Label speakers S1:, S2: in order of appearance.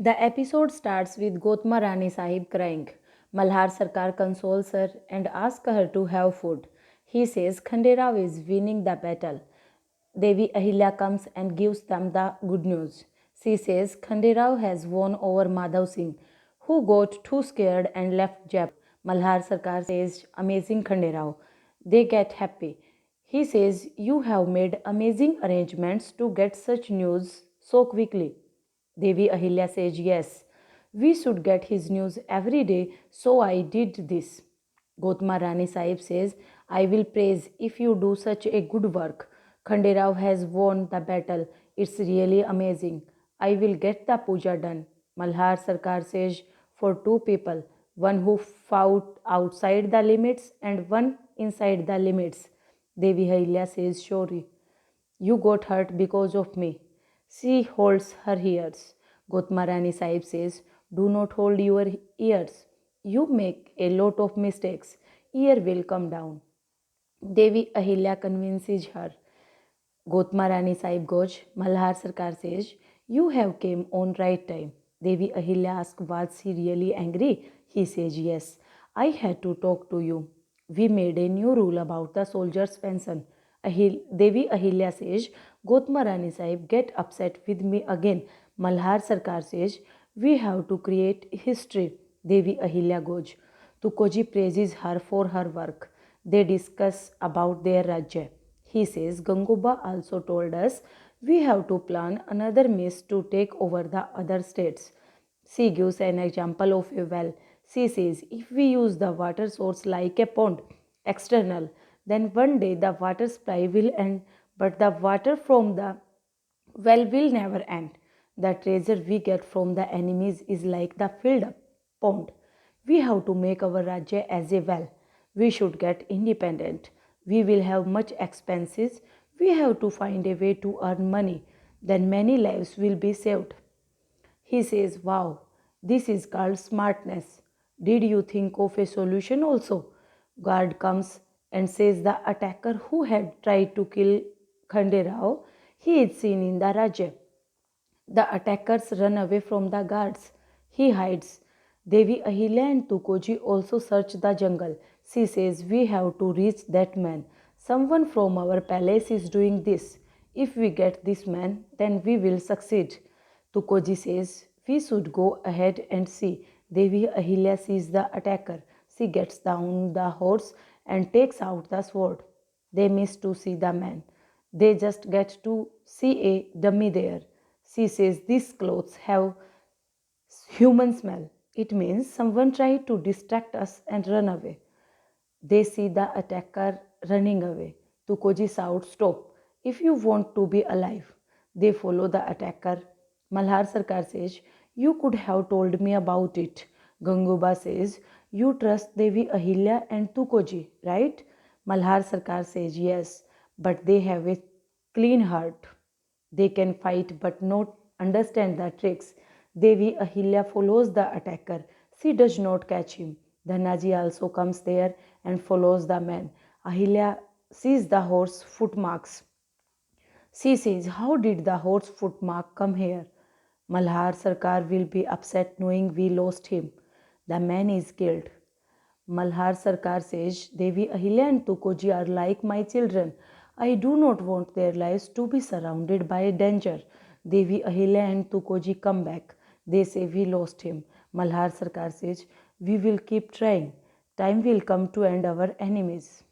S1: The episode starts with Gotma Rani Sahib crying. Malhar Sarkar consoles her and asks her to have food. He says Khanderao is winning the battle. Devi Ahilya comes and gives them the good news. She says Khanderao has won over Madhav Singh, who got too scared and left Jaipur. Malhar Sarkar says, Amazing Khanderao. They get happy. He says, You have made amazing arrangements to get such news so quickly. Devi Ahilya says, Yes, we should get his news every day, so I did this. Gotma Rani Sahib says, I will praise if you do such a good work. Khanderao has won the battle. It's really amazing. I will get the puja done. Malhar Sarkar says, for two people, one who fought outside the limits and one inside the limits. Devi Ahilya says, Sorry, you got hurt because of me. She holds her ears. Gotmarani Sahib says, Do not hold your ears. You make a lot of mistakes. Ear will come down. Devi Ahilya convinces her. Gotma Rani Sahib goes, Malhar Sarkar says, You have came on right time. Devi Ahilya asks, Was he really angry? He says, Yes. I had to talk to you. We made a new rule about the soldiers' pension. Devi Ahilya says, Gotma Rani Sahib, get upset with me again. Malhar Sarkar says, We have to create history. Devi Ahilya goes. Tukoji praises her for her work. They discuss about their Rajya. He says Ganguba also told us we have to plan another miss to take over the other states. She gives an example of a well. She says if we use the water source like a pond, external, then one day the water supply will end, but the water from the well will never end. The treasure we get from the enemies is like the filled up pond. We have to make our Rajya as a well. We should get independent. We will have much expenses. We have to find a way to earn money. Then many lives will be saved. He says, Wow, this is called smartness. Did you think of a solution also? Guard comes and says the attacker who had tried to kill Khanderao, he is seen in the Rajya. The attackers run away from the guards. He hides. Devi Ahilya and Tukoji also search the jungle. She says, We have to reach that man. Someone from our palace is doing this. If we get this man, then we will succeed. Tukoji says, We should go ahead and see. Devi Ahilya sees the attacker. She gets down the horse and takes out the sword. They miss to see the man. They just get to see a dummy there. She says these clothes have human smell. It means someone tried to distract us and run away. They see the attacker running away. Tukoji shouts, Stop! If you want to be alive. They follow the attacker. Malhar Sarkar says, You could have told me about it. Ganguba says, You trust Devi Ahilya and Tukoji, right? Malhar Sarkar says, Yes, but they have a clean heart. They can fight but not understand the tricks. Devi Ahilya follows the attacker. She does not catch him. Dhanaji also comes there and follows the man. Ahilya sees the horse footmarks. She says, How did the horse footmark come here? Malhar Sarkar will be upset knowing we lost him. The man is killed. Malhar Sarkar says, Devi Ahilya and Tukoji are like my children. I do not want their lives to be surrounded by danger. Devi Ahilya and Tukoji come back. They say we lost him. Malhar Sarkar says, We will keep trying. Time will come to end our enemies.